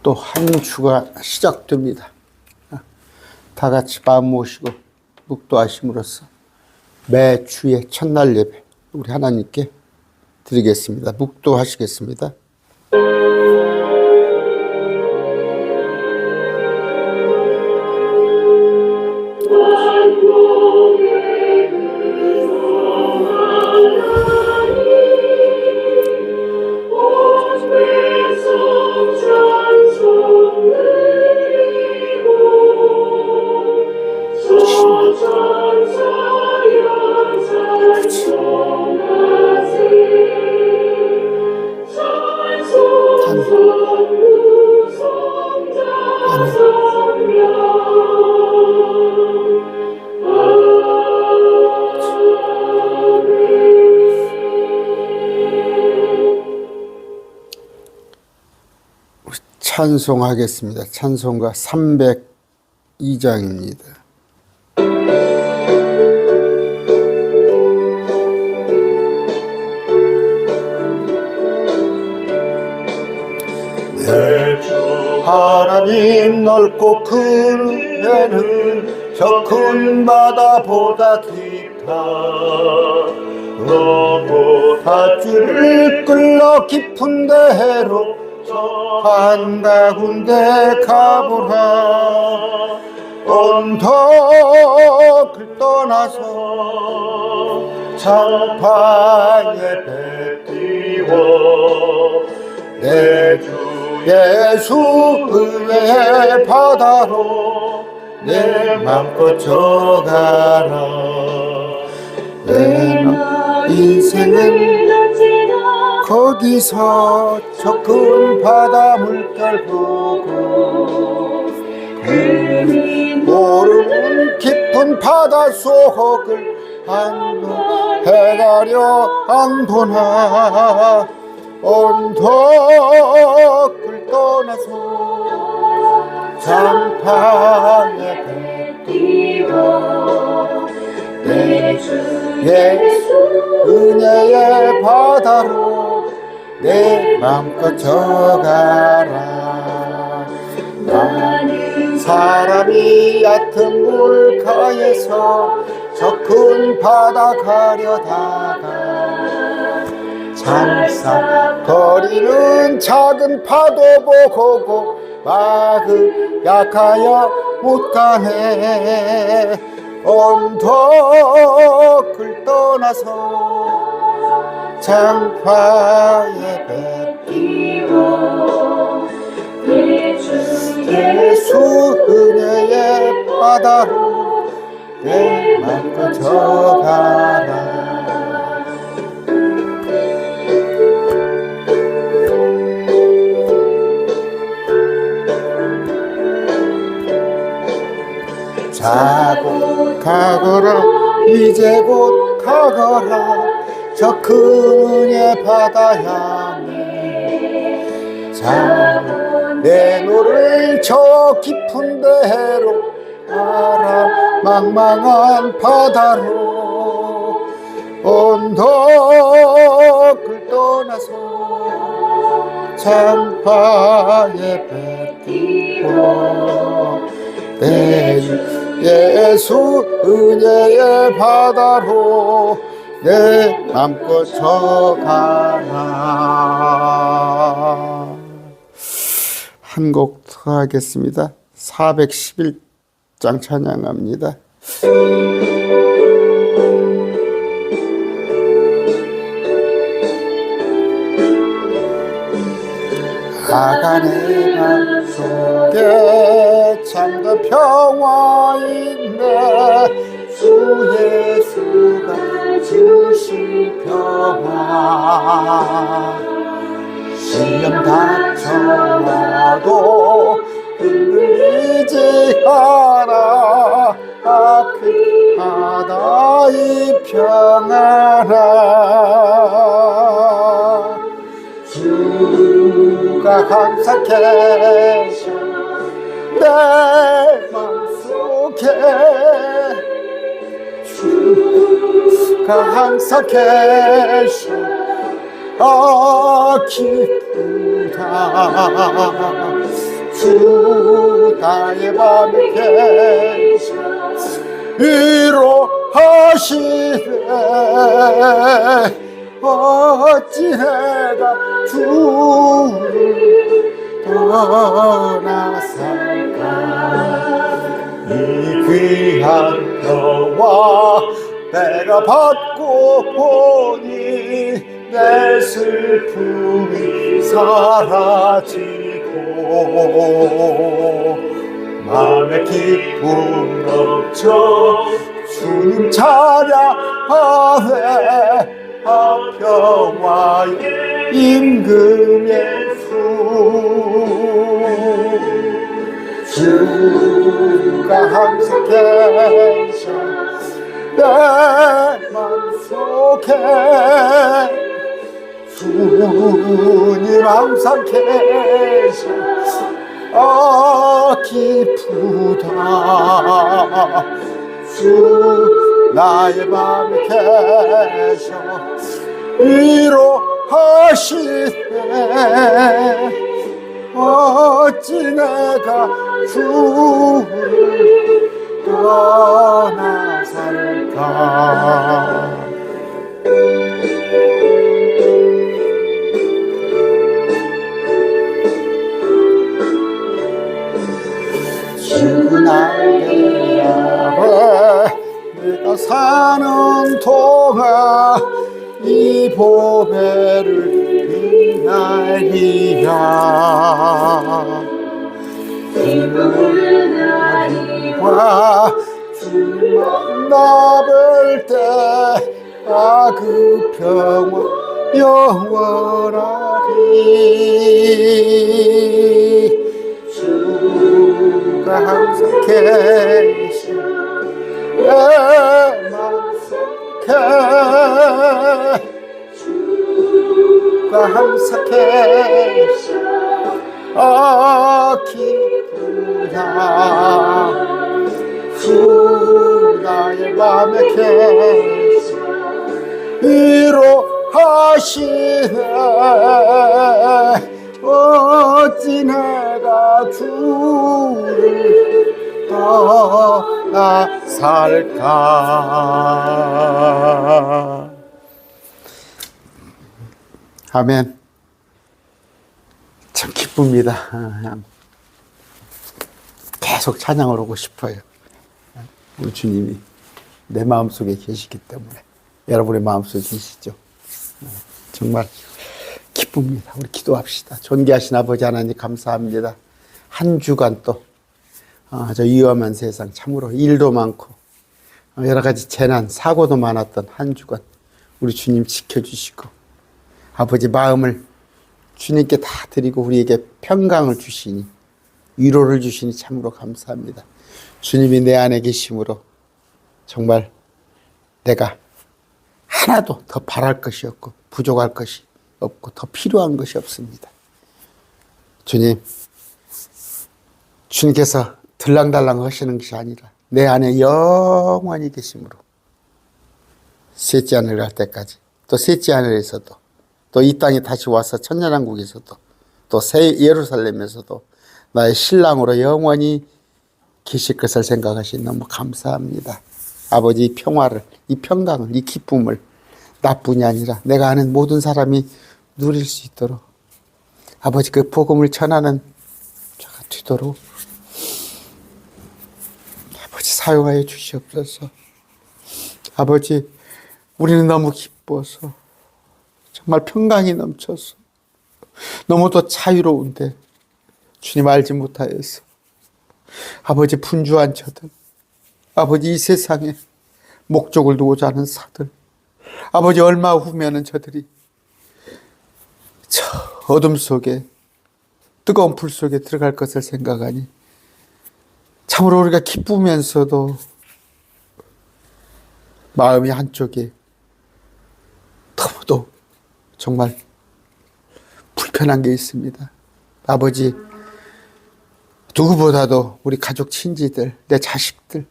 또 한 주가 시작됩니다. 다 같이 마음 모시고 묵도하심으로써 매 주의 첫날 예배 우리 하나님께 드리겠습니다. 묵도하시겠습니다. 찬송하겠습니다. 찬송가 302장입니다. 내 주 하나님 넓고 큰 은혜는 저 큰 바다보다 깊다. 너무 밧줄을 끌러 깊은 데로 한가운데 가보라. 언덕을 떠나서 장파에 배 띄워 내 주 예수 은혜의 바다로 내 맘껏 져가라. 내 인생은 거기서 저 큰 바다 물결 보고 모르는 깊은 바다 속을 헤가려 안도나. 언덕을 떠나서 장파에 배 띄워 내 주 예수 은혜의 바다로 내 맘껏 져가라. 많은 사람이 얕은 물가에서 저 큰 바다 가려다가 잠싹거리는 작은 파도 보고 마음 약하여 못 가네. 언덕을 떠나서 장파에 배 띄워 예수 은혜의 바다로 내 맘껏 져가라. 자고 가거라. 이제 곧 가거라. 저 큰 은혜 바다 향해 내 노를 저 깊은 데로 가라. 망망한 바다로 언덕을 떠나서 장파에 배 띄워 내 예수 은혜의 바다로 내 맘껏 져가라. 한 곡 더 하겠습니다. 411장 찬양합니다. 아간의 맘 속에 참된 평화 있네. 주 예수가 주신 평화. 시험 닥쳐와도 흔들리지 않아. 그 바다의 평안아. 주가 항상 계셔 내 맘속에. 주가 항상 계셔 기쁘다. 주 나의 맘에 계셔 위로하시네 어찌 내가 주를 떠나 살까 이 귀한 표와 내가 받고 보니 내 슬픔이 사라지고 마음의 기쁨 넘쳐 주님 찬양하네 평화의 임금 예수 주가 항상 계셔 내 맘속에 주님 항상 계셔 기쁘다 주 나의 맘에 계셔 위로하시네 어찌 내가 주를 떠나 살까 주 나의 아래 내가 사는 동안 이 보배를 빛나리라 힘을 다리와 주 만나볼 때 그 평화 영원하리 주가 항상 계시 내 맘속에 주가 항상 계시 기쁘다 주 나의 맘에 계시 위로하시네 어찌 내가 주를 떠나 살까 아멘. 참 기쁩니다. 계속 찬양을 하고 싶어요. 우리 주님이 내 마음속에 계시기 때문에 여러분의 마음속에 계시죠. 정말 기쁩니다. 우리 기도합시다. 존귀하신 아버지 하나님 감사합니다. 한 주간 또 저 위험한 세상 참으로 일도 많고 여러 가지 재난 사고도 많았던 한 주간 우리 주님 지켜주시고 아버지 마음을 주님께 다 드리고 우리에게 평강을 주시니 위로를 주시니 참으로 감사합니다. 주님이 내 안에 계심으로 정말 내가 하나도 더 바랄 것이 없고 부족할 것이 없고 더 필요한 것이 없습니다. 주님께서 들랑달랑 하시는 것이 아니라 내 안에 영원히 계심으로 셋째 하늘 갈 때까지 또 셋째 하늘에서도 또 이 땅에 다시 와서 천년왕국에서도 또 새 예루살렘에서도 나의 신랑으로 영원히 계실 것을 생각하시니 너무 감사합니다. 아버지 이 평화를 이 평강을 이 기쁨을 나뿐이 아니라 내가 아는 모든 사람이 누릴 수 있도록 아버지 그 복음을 전하는 자가 되도록 아버지 사용하여 주시옵소서. 아버지 우리는 너무 기뻐서 정말 평강이 넘쳐서 너무도 자유로운데 주님 알지 못하여서 아버지 분주한 저들 아버지 이 세상에 목적을 두고자 하는 사들 아버지 얼마 후면은 저들이 저 어둠 속에 뜨거운 불 속에 들어갈 것을 생각하니 참으로 우리가 기쁘면서도 마음이 한쪽에 너무도 정말 불편한 게 있습니다. 아버지 누구보다도 우리 가족 친지들 내 자식들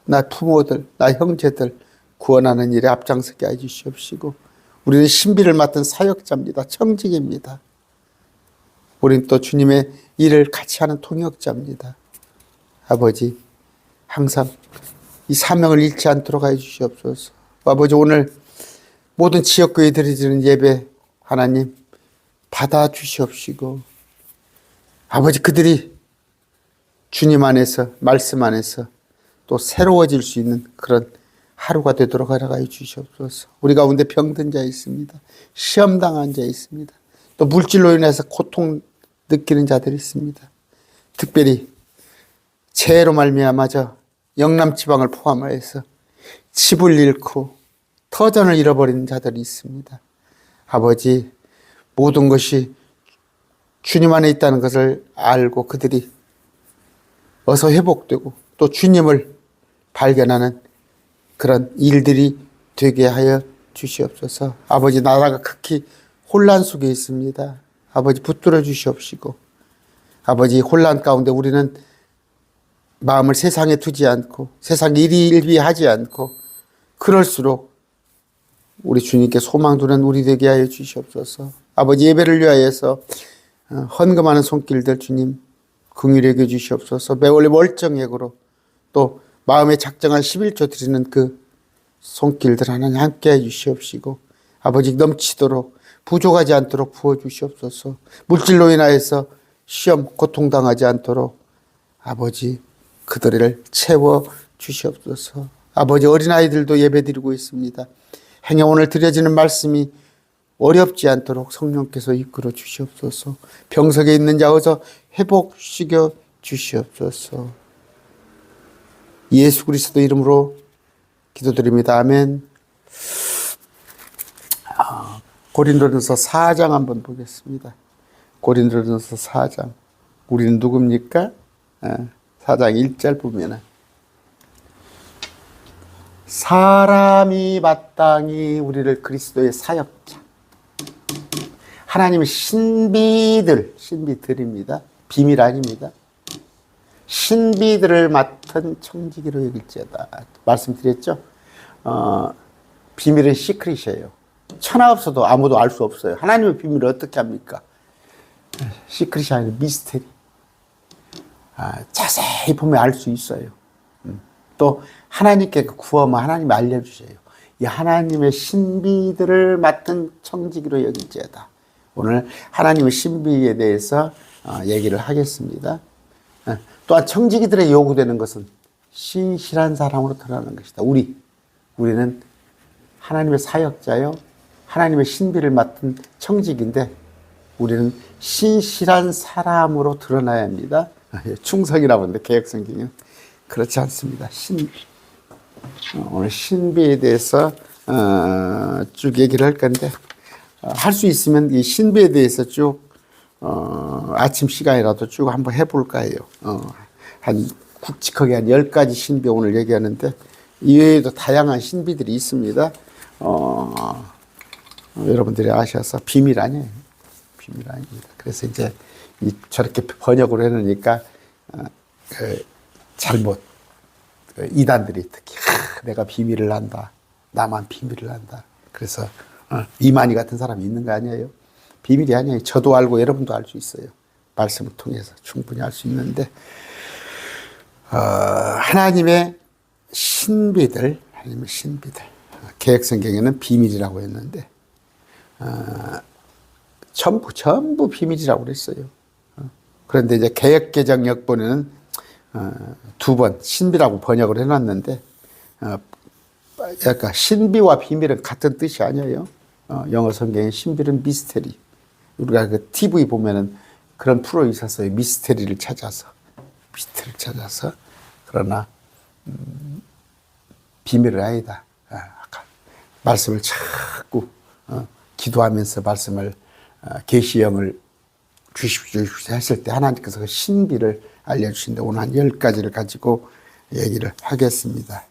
나 부모들 나 형제들 구원하는 일에 앞장서게 해주시옵시고 우리는 신비를 맡은 사역자입니다. 청직입니다. 우린 또 주님의 일을 같이 하는 통역자입니다. 아버지, 항상 이 사명을 잃지 않도록 해 주시옵소서. 아버지, 오늘 모든 지역교회 드리는 예배 하나님 받아 주시옵시고, 아버지, 그들이 주님 안에서, 말씀 안에서 또 새로워질 수 있는 그런 하루가 되도록 허락하여 주시옵소서. 우리 가운데 병든 자 있습니다. 시험당한 자 있습니다. 또 물질로 인해서 고통 느끼는 자들이 있습니다. 특별히 재해로 말미암아 영남 지방을 포함하여서 집을 잃고 터전을 잃어버리는 자들이 있습니다. 아버지, 모든 것이 주님 안에 있다는 것을 알고 그들이 어서 회복되고 또 주님을 발견하는 그런 일들이 되게 하여 주시옵소서. 아버지, 나라가 극히 혼란 속에 있습니다. 아버지, 붙들어 주시옵시고, 아버지, 혼란 가운데 우리는 마음을 세상에 두지 않고 세상 일희일비하지 않고 그럴수록 우리 주님께 소망 두는 우리 되게 하여 주시옵소서. 아버지, 예배를 위하여서 헌금하는 손길들 주님 긍휼히 여겨 주시옵소서. 매월 월정액으로 또 마음에 작정한 11조 드리는 그 손길들 하나님 함께 해 주시옵시고, 아버지, 넘치도록 부족하지 않도록 부어 주시옵소서. 물질로 인하여서 시험 고통당하지 않도록 아버지 그들을 채워 주시옵소서. 아버지, 어린아이들도 예배드리고 있습니다. 행여 오늘 드려지는 말씀이 어렵지 않도록 성령께서 이끌어 주시옵소서. 병석에 있는 자 어서 회복시켜 주시옵소서. 예수 그리스도 이름으로 기도드립니다. 아멘. 고린도전서 4장 한번 보겠습니다. 고린도전서 4장. 우리는 누굽니까? 4장 1절 보면은 사람이 마땅히 우리를 그리스도의 사역자, 하나님의 신비들입니다. 비밀 아닙니다. 신비들을 맡은 청지기로 여길지어다 말씀드렸죠. 비밀은 시크릿이에요. 천하 없어도 아무도 알 수 없어요. 하나님의 비밀을 어떻게 합니까? 시크릿이 아니라 미스테리. 자세히 보면 알 수 있어요. 또 하나님께 구하면 하나님이 알려주셔요. 이 하나님의 신비들을 맡은 청지기로 여길지어다. 오늘 하나님의 신비에 대해서 얘기를 하겠습니다. 또한 청지기들의 요구되는 것은 신실한 사람으로 드러나는 것이다. 우리는 하나님의 사역자요, 하나님의 신비를 맡은 청지기인데 우리는 신실한 사람으로 드러나야 합니다. 충성이라고 하는데 개혁성경은 그렇지 않습니다. 오늘 신비에 대해서 쭉 얘기를 할 건데, 할 수 있으면 이 신비에 대해서 쭉 아침 시간이라도 쭉 한번 해볼까 해요. 한 굵직하게 한 10가지 신비 오늘 얘기하는데, 이외에도 다양한 신비들이 있습니다. 여러분들이 아셔서 비밀 아니에요. 비밀 아닙니다. 그래서 이제 저렇게 번역을 해놓으니까 잘못 이단들이 특히 내가 비밀을 안다, 나만 비밀을 안다. 그래서 이만희 같은 사람이 있는 거 아니에요? 비밀이 아니에요. 저도 알고 여러분도 알 수 있어요. 말씀을 통해서 충분히 알 수 있는데, 하나님의 신비들, 개혁성경에는 비밀이라고 했는데 전부 비밀이라고 그랬어요. 그런데 이제 개혁개정 역본에는 2번 신비라고 번역을 해놨는데, 그러니까 신비와 비밀은 같은 뜻이 아니에요. 영어 성경의 신비는 미스테리. 우리가 그 TV 보면은 그런 프로 있었어요. 미스테리를 찾아서. 그러나 비밀은 아니다. 아까 말씀을 자꾸 기도하면서 말씀을 계시형을 주십시오 했을 때 하나님께서 그 신비를 알려주신데, 오늘 한 10가지를 가지고 얘기를 하겠습니다.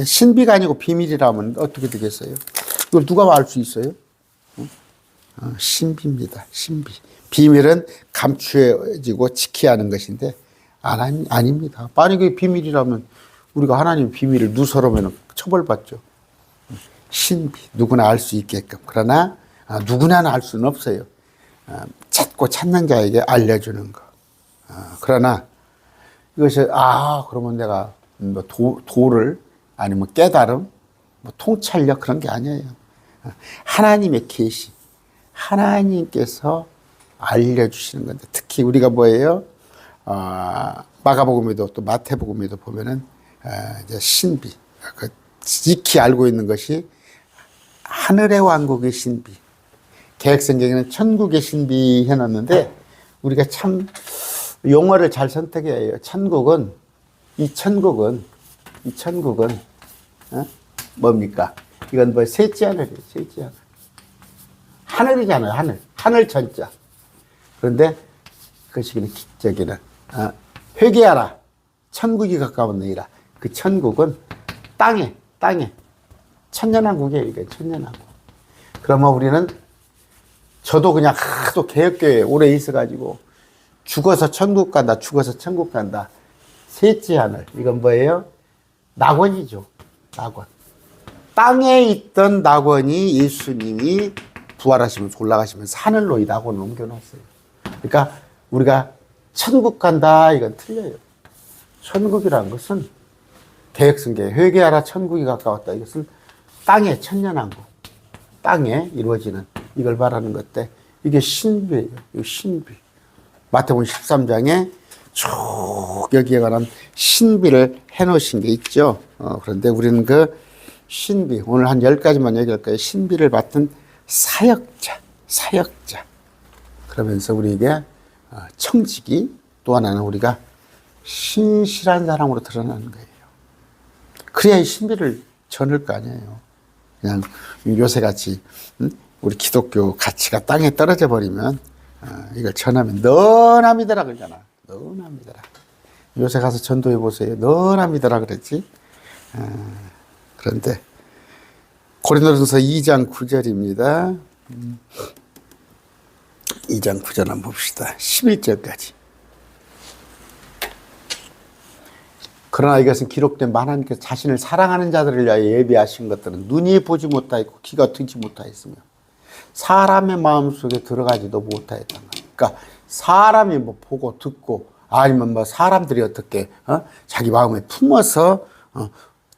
신비가 아니고 비밀이라면 어떻게 되겠어요? 이걸 누가 알 수 있어요? 신비입니다. 신비. 비밀은 감추어지고 지켜야 하는 것인데 아닙니다. 만약에 비밀이라면 우리가 하나님의 비밀을 누설하면 처벌받죠. 신비, 누구나 알 수 있게끔. 그러나 누구나 알 수는 없어요. 찾고 찾는 자에게 알려주는 거. 그러나 이것이 그러면 내가 뭐 도를 아니면 깨달음, 뭐 통찰력 그런 게 아니에요. 하나님의 계시, 하나님께서 알려주시는 건데 특히 우리가 뭐예요? 마가복음에도 또 마태복음에도 보면은 이제 신비, 그 지키 알고 있는 것이 하늘의 왕국의 신비. 개혁성경에는 천국의 신비 해놨는데 우리가 참 용어를 잘 선택해야 해요. 천국은 뭡니까? 이건 뭐 셋째 하늘이에요. 셋째 하늘. 하늘이잖아요. 하늘 천자. 그런데 그것이 저기는 회개하라. 천국이 가까운 너희라. 그 천국은 땅에 천년왕국이에요. 이게 천년왕국. 그러면 우리는 저도 그냥 하도 개혁교회에 오래 있어가지고 죽어서 천국 간다. 죽어서 천국 간다. 셋째 하늘. 이건 뭐예요? 낙원이죠. 낙원. 땅에 있던 낙원이 예수님이 부활하시면서 올라가시면서 하늘로 이 낙원을 옮겨놨어요. 그러니까 우리가 천국 간다 이건 틀려요. 천국이라는 것은 개혁성경 회개하라 천국이 가까웠다. 이것은 땅의 천년왕국, 땅에 이루어지는 이걸 말하는 것인데 이게 신비예요. 이 신비. 마태복음 13장에 쭉 여기에 관한 신비를 해놓으신 게 있죠. 그런데 우리는 그 신비, 오늘 한 10가지만 얘기할 거예요. 신비를 맡은 사역자. 그러면서 우리에게 청지기, 또 하나는 우리가 신실한 사람으로 드러나는 거예요. 그래야 이 신비를 전할 거 아니에요. 그냥 요새같이 우리 기독교 가치가 땅에 떨어져 버리면 이걸 전하면 너나 믿어라 그러잖아. 너나 믿어라. 요새 가서 전도해 보세요. 너나 믿어라 그랬지. 그런데 고린도전서 2장 9절입니다. 2장 9절 한번 봅시다. 11절까지. 그러나 이것은 기록된 하나님께서 자신을 사랑하는 자들을 위하여 예비하신 것들은 눈이 보지 못하였고 귀가 듣지 못하였으며 사람의 마음속에 들어가지도 못하였단 말이에요. 그러니까 사람이 뭐 보고 듣고 아니면 뭐 사람들이 어떻게 자기 마음에 품어서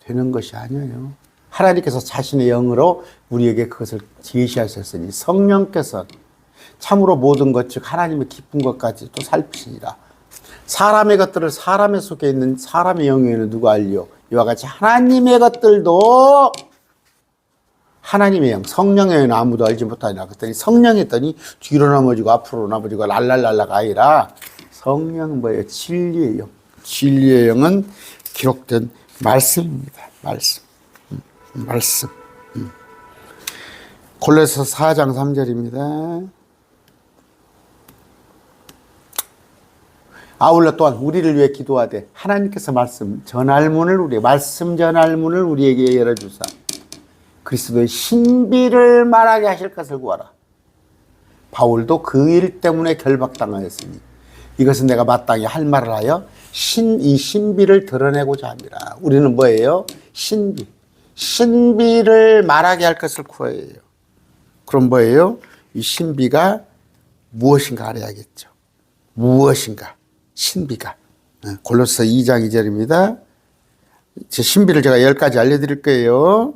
되는 것이 아니에요. 하나님께서 자신의 영으로 우리에게 그것을 제시하셨으니 성령께서 참으로 모든 것 즉 하나님의 기쁜 것까지 또 살피시니라. 사람의 것들을 사람의 속에 있는 사람의 영에는 누가 알리요? 이와 같이 하나님의 것들도 하나님의 영, 성령의 영은 아무도 알지 못하니라. 그랬더니 성령이 했더니 뒤로 넘어지고 앞으로 넘어지고 랄랄랄라가 아니라 성령은 뭐예요? 진리의 영. 진리의 영은 기록된 말씀입니다. 말씀. 골로새서 4장 3절입니다. 아울러 또한 우리를 위해 기도하되 하나님께서 말씀 전할 문을 우리에게 열어주사 그리스도의 신비를 말하게 하실 것을 구하라. 바울도 그 일 때문에 결박당하였으니 이것은 내가 마땅히 할 말을 하여 이 신비를 드러내고자 합니다. 우리는 뭐예요? 신비를 말하게 할 것을 구해요. 그럼 뭐예요? 이 신비가 무엇인가 알아야겠죠. 무엇인가? 신비가. 골로새 2장 2절입니다. 제 신비를 제가 10가지 알려드릴 거예요.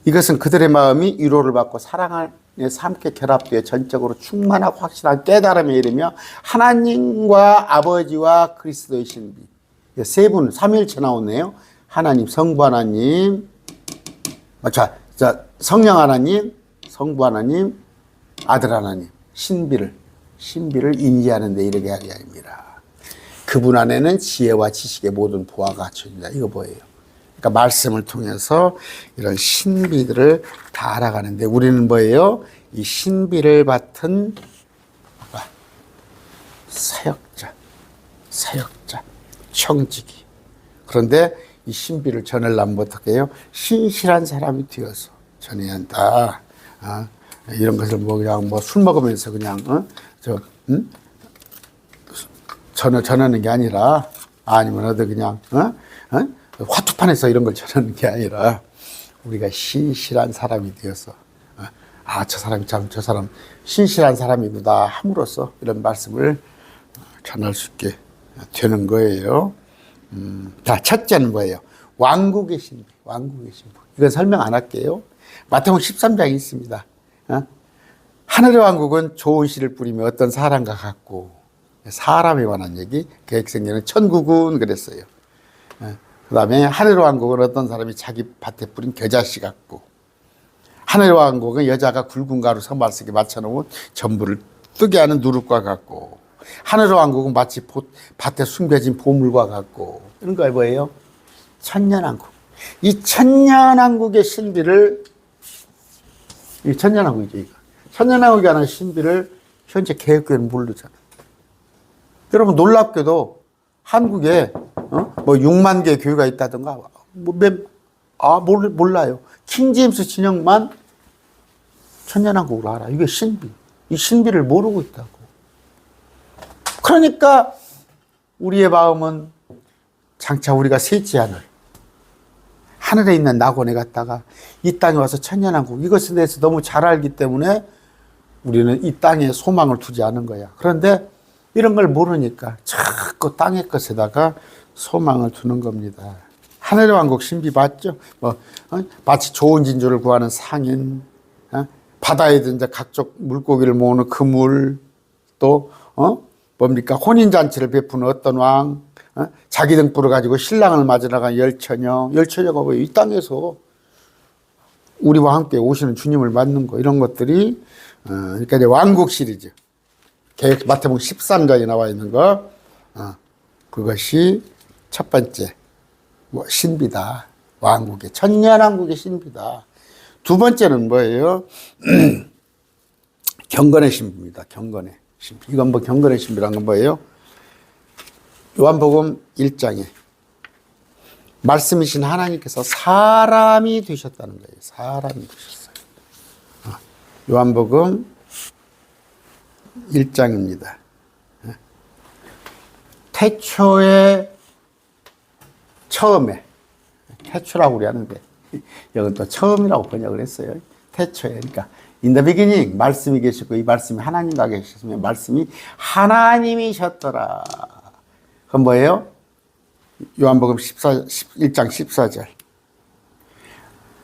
이것은 그들의 마음이 위로를 받고 사랑 안에서 함께 결합되어 전적으로 충만하고 확실한 깨달음에 이르며 하나님과 아버지와 그리스도의 신비. 세 분, 삼위일체 나오네요. 하나님, 성부 하나님, 성령 하나님, 성부 하나님, 아들 하나님, 신비를 인지하는 데 이르게 하리 아닙니다. 그분 안에는 지혜와 지식의 모든 보화가 갖춰진다. 이거 뭐예요? 그러니까 말씀을 통해서 이런 신비들을 다 알아가는데 우리는 뭐예요? 이 신비를 맡은 사역자, 청지기. 그런데 이 신비를 전하려면 어떻게 해요? 신실한 사람이 되어서 전해야 한다. 이런 것을 그냥 술 먹으면서 그냥 전하는 게 아니라 아니면 어디 그냥 화투판에서 이런 걸 전하는 게 아니라 우리가 신실한 사람이 되어서 아, 저 사람이 참, 저 사람 신실한 사람이구나 함으로써 이런 말씀을 전할 수 있게 되는 거예요. 자, 첫째는 뭐예요? 왕국의 신비, 왕국의 신비. 이건 설명 안 할게요. 마태복음 13장이 있습니다. 하늘의 왕국은 좋은 씨를 뿌리며 어떤 사람과 같고, 사람에 관한 얘기, 계획성경은 천국은 그랬어요. 그 다음에 하늘의 왕국은 어떤 사람이 자기 밭에 뿌린 겨자씨 같고, 하늘의 왕국은 여자가 굵은 가루 선발석에 맞춰놓은 전부를 뜨게 하는 누룩과 같고, 하늘의 왕국은 마치 밭에 숨겨진 보물과 같고, 이런 거 뭐예요? 천년왕국. 이 천년왕국의 신비를, 이 천년왕국이죠, 이거. 천년왕국이 하는 신비를 현재 개혁교회는 모르잖아요. 여러분, 놀랍게도 한국에, 뭐 6만 개 교회가 있다든가, 몰라요. 킹제임스 진영만 천년왕국으로 알아. 이게 신비. 이 신비를 모르고 있다고. 그러니까 우리의 마음은 장차 우리가 셋째 하늘에 있는 낙원에 갔다가 이 땅에 와서 천년왕국, 이것에 대해서 너무 잘 알기 때문에 우리는 이 땅에 소망을 두지 않은 거야. 그런데 이런 걸 모르니까 자꾸 땅의 것에다가 소망을 두는 겁니다. 하늘의 왕국 신비 봤죠? 마치 좋은 진주를 구하는 상인, 바다에 든 각종 물고기를 모으는 그물, 또 뭡니까? 혼인잔치를 베푸는 어떤 왕, 자기 등불을 가지고 신랑을 맞으러 간 열처녀. 열처녀가 뭐예요? 이 땅에서 우리와 함께 오시는 주님을 맞는 거, 이런 것들이, 그러니까 이제 왕국 시리즈. 마태복음 13장에 나와 있는 거, 그것이 첫 번째, 신비다. 왕국의, 천년왕국의 신비다. 두 번째는 뭐예요? 경건의 신비입니다. 경건의 신비. 이건 뭐 경건의 신비란 건 뭐예요? 요한복음 1장에 말씀이신 하나님께서 사람이 되셨다는 거예요. 사람이 되셨어요. 요한복음 1장입니다. 태초에, 처음에, 태초라고 우리 하는데 여기 또 처음이라고 번역을 했어요. 태초에. 그러니까 in the beginning 말씀이 계시고 이 말씀이 하나님과 계셨으면 말씀이 하나님이셨더라. 그건 뭐예요? 요한복음 1장 14절.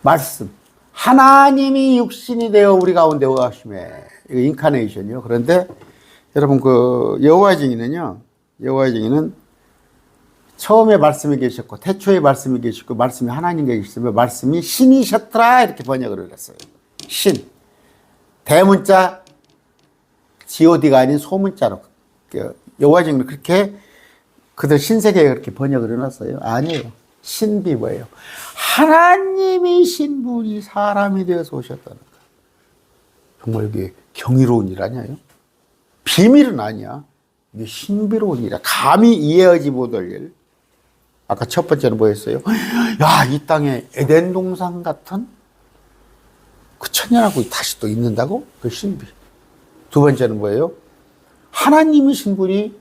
말씀. 하나님이 육신이 되어 우리 가운데 오심에. 이거 인카네이션이요. 그런데 여러분 여호와의 증인은 처음에 말씀이 계셨고 태초에 말씀이 계시고 말씀이 하나님과 계시면 말씀이 신이셨더라 이렇게 번역을 했어요. 신. 대문자 god가 아닌 소문자로 여호와의 증인은 그렇게 그들 신세계에 그렇게 번역을 해놨어요. 아니에요. 신비 뭐예요? 하나님이신 분이 사람이 되어서 오셨다는 거예요. 정말 이게 경이로운 일 아니에요? 비밀은 아니야. 이게 신비로운 일이야. 감히 이해하지 못할 일. 아까 첫 번째는 뭐였어요? 야, 이 땅에 에덴 동산 같은 그 천년왕국이 다시 또 있는다고? 그 신비. 두 번째는 뭐예요? 하나님이신 분이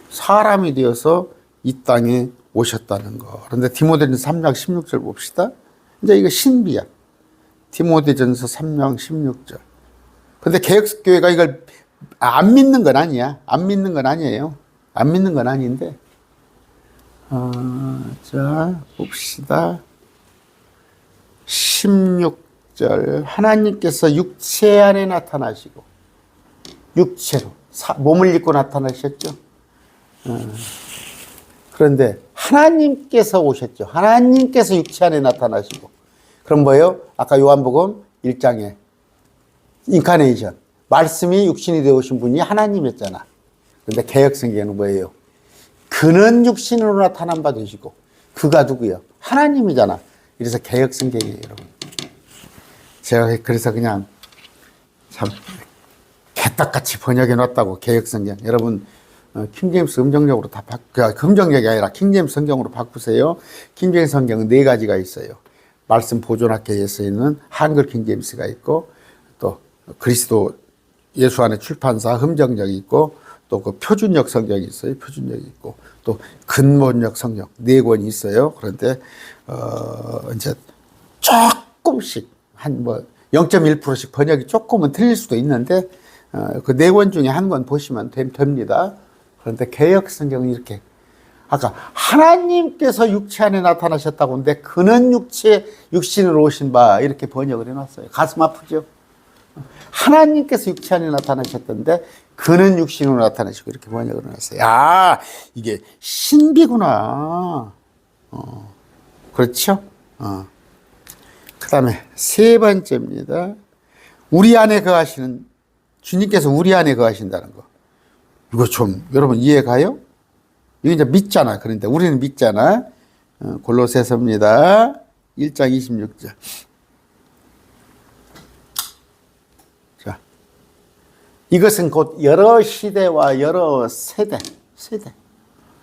사람이 되어서 이 땅에 오셨다는 거. 그런데 디모데전서 3장 16절 봅시다. 이제 이거 신비야. 디모데전서 3장 16절. 근데 개혁교회가 이걸 안 믿는 건 아니야. 안 믿는 건 아니에요. 안 믿는 건 아닌데. 자, 봅시다. 16절. 하나님께서 육체 안에 나타나시고, 육체로, 몸을 입고 나타나셨죠. 그런데 하나님께서 오셨죠. 하나님께서 육체 안에 나타나시고. 그럼 뭐예요? 아까 요한복음 1장에 인카네이션. 말씀이 육신이 되어오신 분이 하나님이었잖아. 그런데 개혁성경은 뭐예요? 그는 육신으로 나타난 바 되시고. 그가 누구요? 하나님이잖아. 그래서 개혁성경이에요, 여러분. 제가 그래서 그냥 참 개떡같이 번역해 놨다고, 개혁성경. 여러분, 킹제임스 음정역으로 다 음정역이 아니라 킹제임스 성경으로 바꾸세요. 킹제임스 성경은 4가지가 있어요. 말씀 보존학회에 서 있는 한글 킹제임스가 있고, 또 그리스도 예수 안에 출판사 음정역이 있고, 또 그 표준역 성경이 있어요. 표준역이 있고, 또 근본역 성경 4권이 있어요. 그런데 이제 조금씩 한 0.1%씩 번역이 조금은 틀릴 수도 있는데 그 네 권 중에 한 권 보시면 됩니다. 그런데 개역 성경은 이렇게 아까 하나님께서 육체 안에 나타나셨다고 하는데 그는 육신으로 오신 바 이렇게 번역을 해놨어요. 가슴 아프죠? 하나님께서 육체 안에 나타나셨던데 그는 육신으로 나타나시고 이렇게 번역을 해놨어요. 아, 이게 신비구나. 그렇죠? 그 다음에 세 번째입니다. 우리 안에 거하시는, 주님께서 우리 안에 거하신다는 거. 이거 좀 여러분 이해가요? 이거 이제 믿잖아. 그런데 우리는 믿잖아. 골로새서입니다. 1장 26절. 자, 이것은 곧 여러 시대와 여러 세대.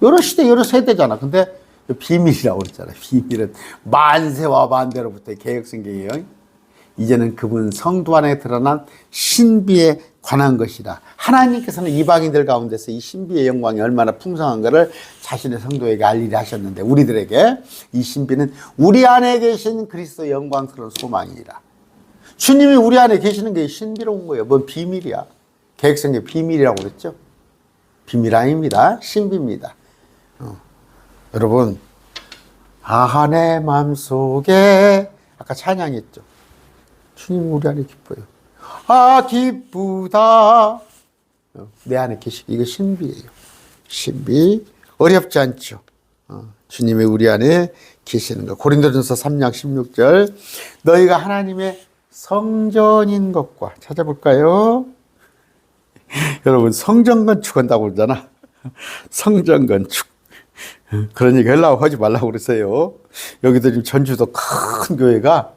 여러 시대, 여러 세대잖아. 근데 비밀이라고 그랬잖아. 비밀은 만세와 만대로부터 개혁성경이에요. 이제는 그분 성도 안에 드러난 신비에 관한 것이라. 하나님께서는 이방인들 가운데서 이 신비의 영광이 얼마나 풍성한 것을 자신의 성도에게 알리려 하셨는데 우리들에게 이 신비는 우리 안에 계신 그리스도의 영광스러운 소망이라. 주님이 우리 안에 계시는 게 신비로운 거예요. 뭔 비밀이야. 개혁성경 비밀이라고 그랬죠. 비밀 아닙니다. 신비입니다. 여러분, 내 마음속에 아까 찬양했죠. 주님 우리 안에 기뻐요. 기쁘다. 내 안에 계시기. 이거 신비예요. 신비. 어렵지 않죠. 주님이 우리 안에 계시는 거. 고린도전서 3장 16절. 너희가 하나님의 성전인 것과 찾아볼까요? 여러분 성전 건축한다고 그러잖아. 성전 건축. 그러니까 하려고 하지 말라고 그러세요. 여기도 지금 전주도 큰 교회가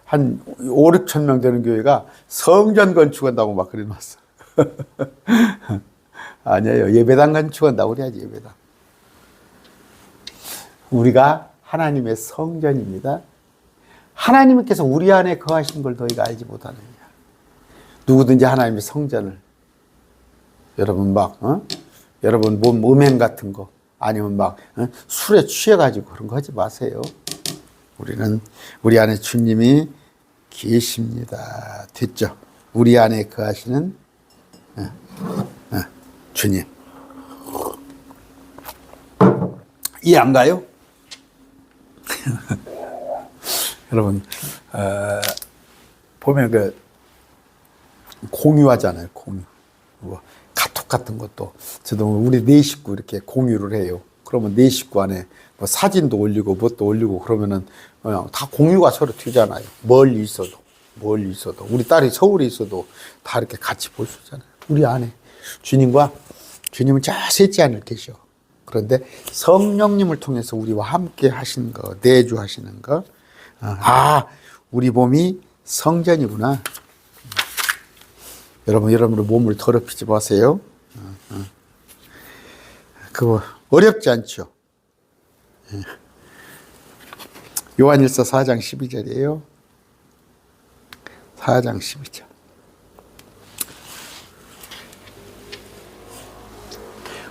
한 5, 6천 명 되는 교회가 성전 건축한다고 막 그래놨어. 아니에요. 예배당 건축한다고 그래야지. 예배당. 우리가 하나님의 성전입니다. 하나님께서 우리 안에 거하신 걸 너희가 알지 못하느냐. 누구든지 하나님의 성전을 여러분 여러분 몸 음행 같은 거 아니면 술에 취해가지고 그런 거 하지 마세요. 우리는 우리 안에 주님이 계십니다. 됐죠? 우리 안에 거하시는 주님. 이해 안 가요? 여러분 보면 공유하잖아요. 공유. 카톡 같은 것도 저도 우리 네 식구 이렇게 공유를 해요. 그러면 네 식구 안에 사진도 올리고 뭣도 올리고 그러면은 다 공유가 서로 되잖아요. 멀리 있어도 우리 딸이 서울에 있어도 다 이렇게 같이 볼 수 있잖아요. 우리 안에 주님은 저 셋째 안에 계셔. 그런데 성령님을 통해서 우리와 함께 하신 거, 내주하시는 거. 우리 몸이 성전이구나. 여러분의 몸을 더럽히지 마세요. 그거 어렵지 않죠. 요한일서 4장 12절이에요. 4장 12절.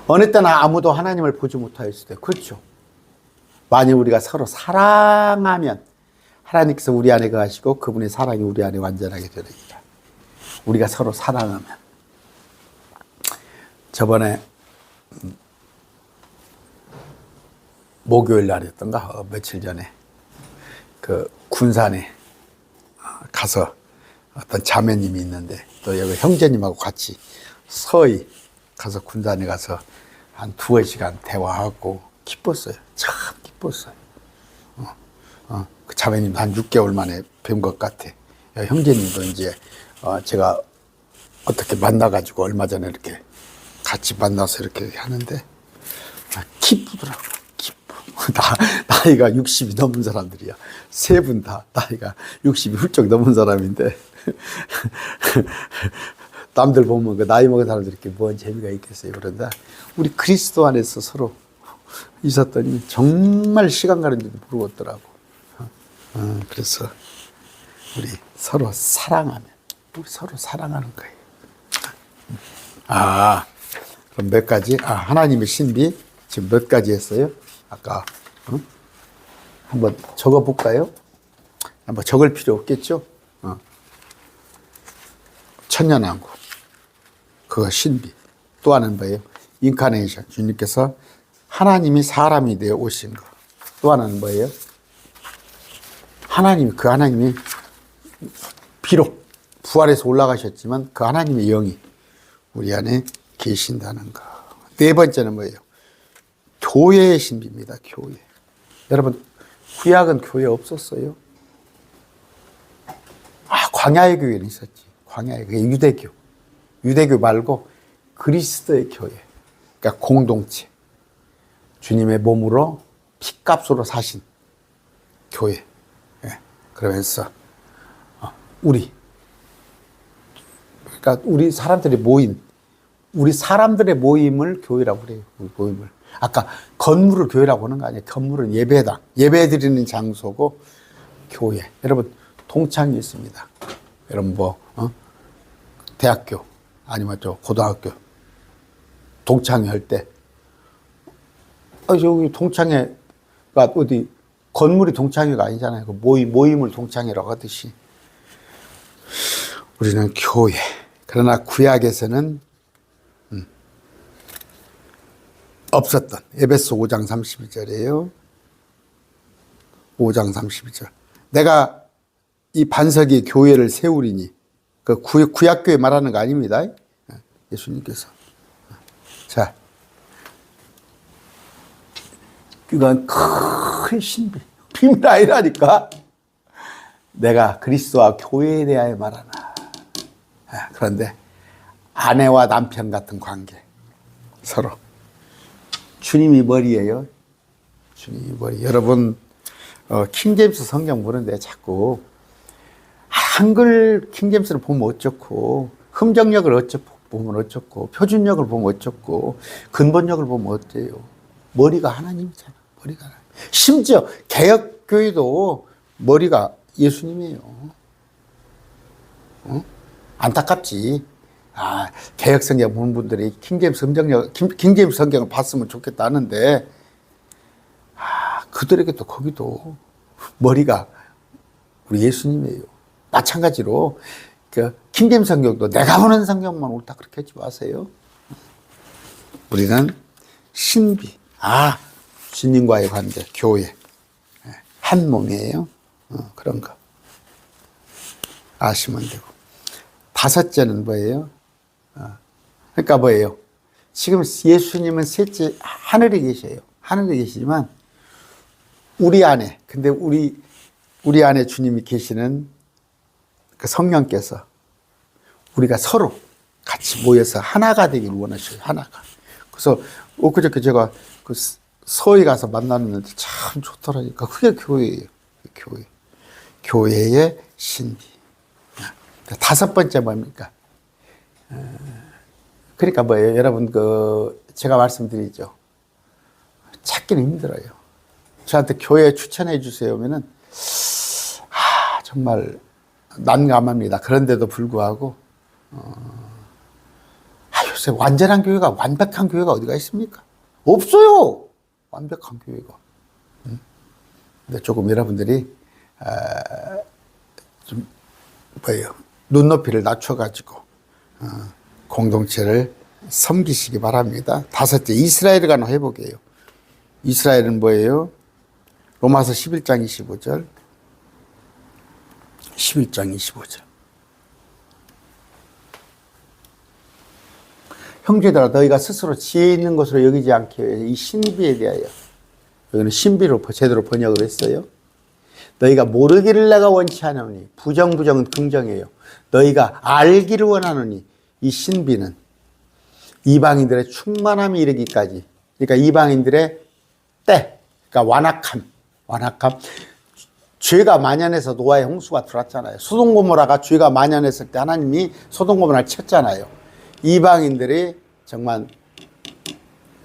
어느 때나 아무도 하나님을 보지 못하였을 때, 그렇죠. 만일 우리가 서로 사랑하면 하나님께서 우리 안에 거하시고 그분의 사랑이 우리 안에 완전하게 되리라. 우리가 서로 사랑하면. 저번에 목요일 날이었던가 며칠 전에 그 군산에 가서 어떤 자매님이 있는데 또 여기 형제님하고 같이 서희 가서 군산에 가서 한 2-3시간 대화하고 기뻤어요. 참 기뻤어요. 그 자매님도 한 6개월 만에 뵌 것 같아. 형제님도 이제 제가 어떻게 만나가지고 얼마 전에 이렇게 같이 만나서 이렇게 하는데 기쁘더라고. 기뻐. 나이가 60이 넘은 사람들이야. 세 분 다 나이가 60이 훌쩍 넘은 사람인데 남들 보면 그 나이 먹은 사람들이 이렇게 뭔 재미가 있겠어요. 그런데 우리 그리스도 안에서 서로 있었더니 정말 시간 가는 줄도 모르겠더라고. 그래서 우리 서로 사랑하면 우리 서로 사랑하는 거예요. 그럼 몇 가지? 하나님의 신비 지금 몇 가지 했어요? 아까 한번 적어볼까요? 한번 적을 필요 없겠죠? 천년왕국. 그거 신비. 또 하나는 뭐예요? 인카네이션. 주님께서 하나님이 사람이 되어 오신 거. 또 하나는 뭐예요? 그 하나님이 비록 부활해서 올라가셨지만 그 하나님의 영이 우리 안에 계신다는 거. 네 번째는 뭐예요? 교회의 신비입니다. 교회. 여러분, 구약은 교회 없었어요? 광야의 교회는 있었지. 광야의 교회, 유대교. 유대교 말고 그리스도의 교회. 그러니까 공동체. 주님의 몸으로 피값으로 사신 교회. 예. 그러면서 그러니까 우리 사람들이 모인, 우리 사람들의 모임을 교회라고 그래요. 모임을. 아까 건물을 교회라고 하는 거 아니에요. 건물은 예배당, 예배 드리는 장소고 교회. 여러분, 동창이 있습니다. 여러분 대학교 아니면 고등학교 동창회 할 때 저기 동창회가 어디 건물이 동창회가 아니잖아요. 그 모임을 동창회라고 하듯이 우리는 교회. 그러나 구약에서는 없었던 에베소 5장 32절이에요. 5장 32절. 내가 이 반석이 교회를 세우리니, 그 구약교회 말하는 거 아닙니다. 예수님께서. 자, 이건 큰 신비, 비밀 아니라니까. 내가 그리스도와 교회에 대하여 말하나. 그런데 아내와 남편 같은 관계, 서로. 주님이 머리예요. 주님이 머리. 여러분, 킹제임스 성경 보는데 자꾸 한글 킹제임스를 보면 어쩌고, 흠정역을 보면 어쩌고, 표준역을 보면 어쩌고, 근본역을 보면 어때요? 머리가 하나님이잖아. 머리가 하나님. 심지어 개혁교회도 머리가 예수님이에요. 안타깝지. 개혁 성경 보는 분들이 킹제임스 성경을 봤으면 좋겠다 하는데, 그들에게도 거기도 머리가 우리 예수님이에요. 마찬가지로 킹제임스 성경도 내가 보는 성경만 옳다 그렇게 하지 마세요. 우리는 신비, 주님과의 관계, 교회, 한 몸이에요. 그런 거 아시면 되고. 다섯째는 뭐예요? 그러니까 뭐예요? 지금 예수님은 셋째 하늘에 계셔요. 하늘에 계시지만 우리 안에, 근데 우리 안에 주님이 계시는 그 성령께서 우리가 서로 같이 모여서 하나가 되길 원하셔요. 하나가. 그래서 엊그저께 제가 그 서희 가서 만났는데 참 좋더라니까. 그게 교회예요. 교회. 교회의 신비. 다섯 번째 뭡니까? 그러니까 뭐예요? 여러분, 제가 말씀드리죠. 찾기는 힘들어요. 저한테 교회 추천해 주세요 하면은, 정말 난감합니다. 그런데도 불구하고, 요새 완전한 교회가, 완벽한 교회가 어디가 있습니까? 없어요! 완벽한 교회가. 근데 조금 여러분들이, 좀, 뭐예요? 눈높이를 낮춰가지고, 공동체를 섬기시기 바랍니다. 다섯째, 이스라엘에 관한 회복이에요. 이스라엘은 뭐예요? 로마서 11장 25절. 11장 25절. 형제들아, 너희가 스스로 지혜 있는 것으로 여기지 않게 이 신비에 대하여. 여기는 신비로 제대로 번역을 했어요. 너희가 모르기를 내가 원치 않으니, 부정은 긍정이에요. 너희가 알기를 원하노니, 이 신비는 이방인들의 충만함이 이르기까지, 그러니까 이방인들의 때, 그러니까 완악함. 죄가 만연해서 노아의 홍수가 들어왔잖아요. 소돔 고모라가 죄가 만연했을 때 하나님이 소돔 고모라를 쳤잖아요. 이방인들이 정말,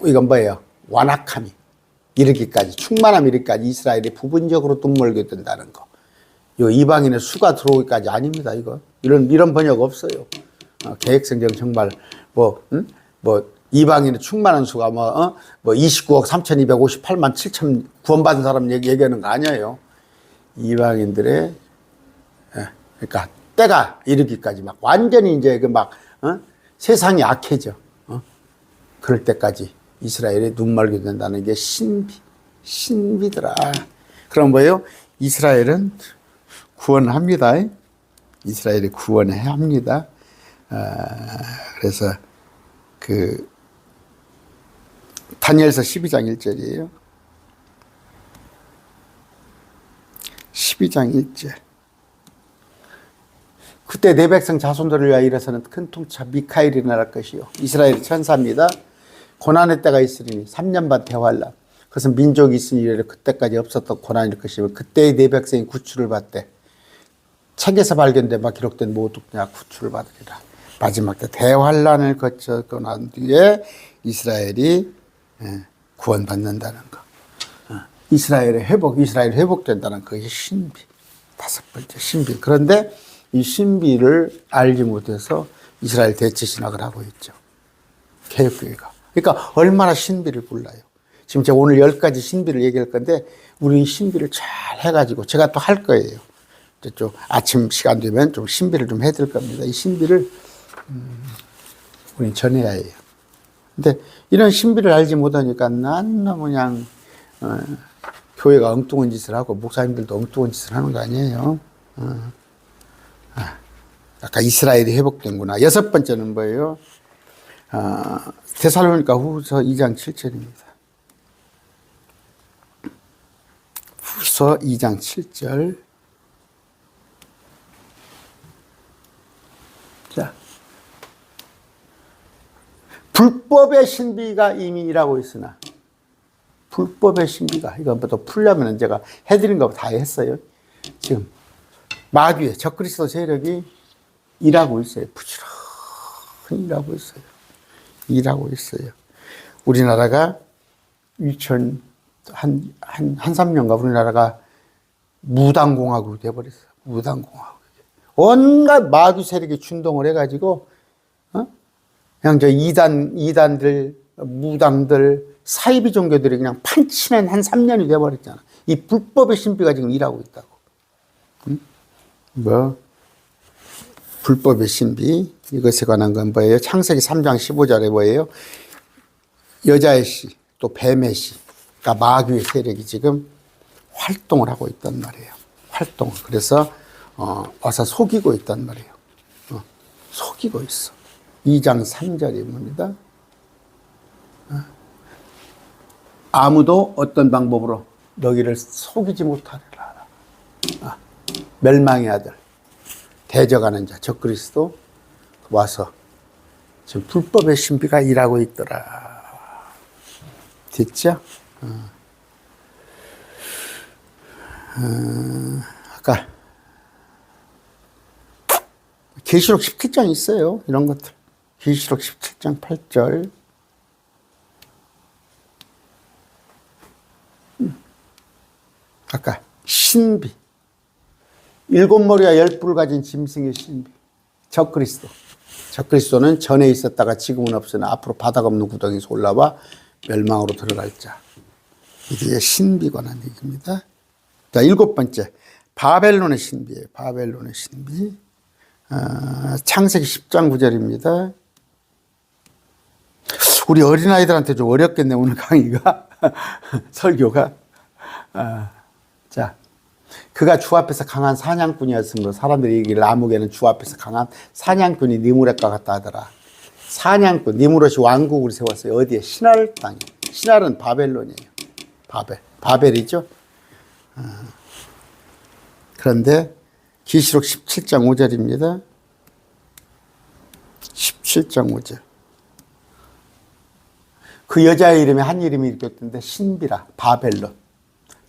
이건 뭐예요? 완악함이 이르기까지, 충만함이 이르기까지 이스라엘이 부분적으로 눈멀게 된다는 거. 이 이방인의 수가 들어오기까지 아닙니다. 이런 번역 없어요. 개혁성경 정말 이방인의 충만한 수가 29억 3,258만 7천 구원받은 사람 얘기하는 거 아니에요. 이방인들의 그러니까 때가 이르기까지 막 완전히 이제 세상이 악해져. 그럴 때까지 이스라엘이 눈멀게 된다는 게 신비더라. 그럼 뭐예요? 이스라엘은 구원합니다. 이스라엘이 구원해야 합니다. 그래서 다니엘서 12장 1절이에요. 12장 1절. 그때 내 백성 자손들을 위하여 일어서는 큰 통치 미카엘이 일어날 것이요. 이스라엘 천사입니다. 고난의 때가 있으리니 3년 반 대환란. 그것은 민족이 있으니 이래 그때까지 없었던 고난일 것이며 그때의 내 백성이 구출을 받되 책에서 발견된 바 기록된 모두 그냥 구출을 받으리라. 마지막 때 대환란을 거쳐고 난 뒤에 이스라엘이 구원받는다는 거. 이스라엘이 회복된다는 것이 신비. 다섯 번째 신비. 그런데 이 신비를 알지 못해서 이스라엘 대체 신학을 하고 있죠. 개혁교회가. 그러니까 얼마나 신비를 몰라요. 지금 제가 오늘 10가지 신비를 얘기할 건데 우리 신비를 잘 해가지고 제가 또 할 거예요. 좀 아침 시간 되면 좀 신비를 좀 해드릴 겁니다. 이 신비를 우리 전해야 해요. 근데 이런 신비를 알지 못하니까 난 너무 그냥 교회가 엉뚱한 짓을 하고 목사님들도 엉뚱한 짓을 하는 거 아니에요. 아까 이스라엘이 회복된구나. 6번째는 뭐예요? 데살로니가 후서 2장 7절입니다. 후서 2장 7절. 자, 불법의 신비가 이미 일하고 있으나, 불법의 신비가, 이거부터 풀려면 제가 해드린 거 다 했어요. 지금, 마귀의 적그리스도 세력이 일하고 있어요. 부지런히 일하고 있어요. 우리나라가 2003년가 우리나라가 무당공화국이 돼버렸어요. 무당공화국. 온갖 마귀 세력이 준동을 해가지고, 그냥 이단들, 무당들, 사이비 종교들이 그냥 판치면 한 3년이 돼버렸잖아. 이 불법의 신비가 지금 일하고 있다고. 불법의 신비. 이것에 관한 건 뭐예요? 창세기 3장 15절에 뭐예요? 여자의 씨, 또 뱀의 씨. 그러니까 마귀의 세력이 지금 활동을 하고 있단 말이에요. 그래서, 와서 속이고 있단 말이에요. 속이고 있어. 2장 3절이 뭡니다. 아무도 어떤 방법으로 너희를 속이지 못하리라. 멸망의 아들, 대적하는 자, 적그리스도 와서 지금 불법의 신비가 일하고 있더라. 됐죠? 아까 계시록 17장 있어요. 이런 것들. 계시록 17장 8절. 아까 신비. 7머리와 10뿔을 가진 짐승의 신비. 적그리스도는 전에 있었다가 지금은 없으나 앞으로 바닥 없는 구덩이에서 올라와 멸망으로 들어갈 자. 이게 신비 관한 얘기입니다. 자, 7번째. 바벨론의 신비예요. 바벨론의 신비. 창세기 10장 9절입니다. 우리 어린아이들한테 좀 어렵겠네, 오늘 강의가. 설교가. 자, 그가 주 앞에서 강한 사냥꾼이었으므로 사람들이 얘기를 아무개는 주 앞에서 강한 사냥꾼이 니무렛과 같다 하더라. 사냥꾼, 니무롯이 왕국을 세웠어요. 어디에? 신할 땅에. 신할은 바벨론이에요. 바벨이죠. 그런데 계시록 17장 5절입니다. 17장 5절. 그 여자의 이름에 한 이름이 이렇게 있던데 신비라. 바벨론.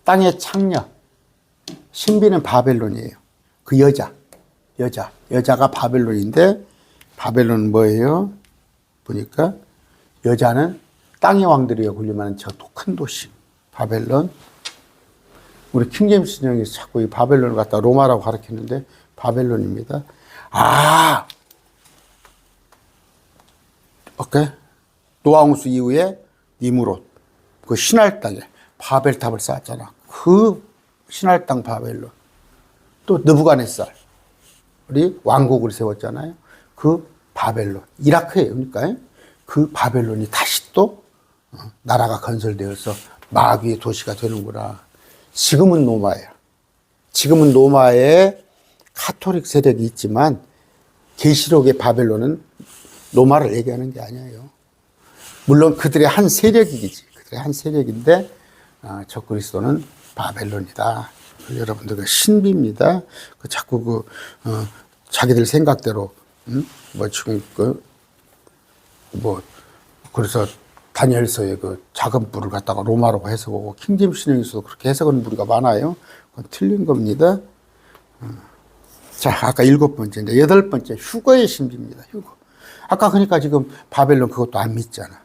땅의 창녀. 신비는 바벨론이에요. 그 여자가 바벨론인데 바벨론은 뭐예요? 보니까 여자는 땅의 왕들이여 군림하는 저 큰 도시. 바벨론. 우리 킹제임스 정에서 자꾸 이 바벨론을 갖다 로마라고 가르쳤는데 바벨론입니다. 오케이. 노아홍수 이후에 니무롯, 그 신할 땅에 바벨탑을 쌓았잖아. 그 신할 땅 바벨론. 또 느부갓네살. 우리 왕국을 세웠잖아요. 그 바벨론, 이라크예요. 그러니까 그 바벨론이 다시 또 나라가 건설되어서 마귀의 도시가 되는구나. 지금은 로마예요. 지금은 로마에 카톨릭 세력이 있지만 계시록의 바벨론은 로마를 얘기하는 게 아니에요. 물론 그들의 한 세력이지. 그들의 한 세력인데 적그리스도는 바벨론이다. 여러분들 그 신비입니다. 그 자꾸 자기들 생각대로 뭐 지금 그래서 다니엘서의 그 작은 뿔을 갖다가 로마로 해석하고 킹제임스 신약에서도 그렇게 해석하는 무리가 많아요. 그건 틀린 겁니다. 자, 아까 7번째, 이제 8번째 휴거의 신비입니다. 휴거. 아까 그러니까 지금 바벨론 그것도 안 믿잖아.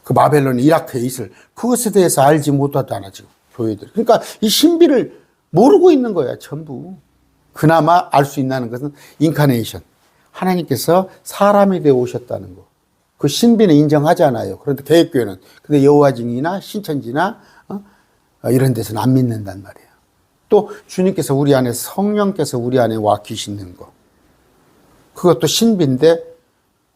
그 바벨론이 이라크에 있을 그것에 대해서 알지 못하잖아 지금 교회들. 그러니까 이 신비를 모르고 있는 거야 전부. 그나마 알 수 있다는 것은 인카네이션, 하나님께서 사람이 되어 오셨다는 거. 그 신비는 인정하잖아요. 그런데 개혁교회는 근데 여호와 증이나 신천지나 이런 데서는 안 믿는단 말이에요. 또 주님께서 우리 안에 성령께서 우리 안에 와 계시는 거. 그것도 신비인데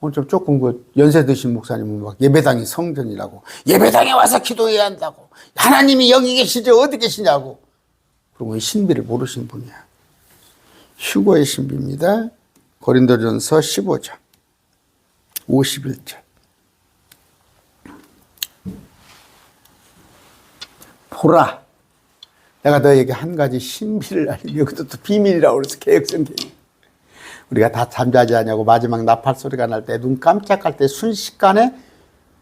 오늘 좀 조금 연세 드신 목사님은 막 예배당이 성전이라고 예배당에 와서 기도해야 한다고 하나님이 여기 계시죠 어디 계시냐고 그리고 이 신비를 모르신 분이야. 휴거의 신비입니다. 고린도전서 15장 51절 보라 내가 너에게 한 가지 신비를 알리며 그것도 비밀이라고 그래서 개혁성경이 우리가 다 잠자지 않냐고 마지막 나팔 소리가 날 때 눈 깜짝할 때 순식간에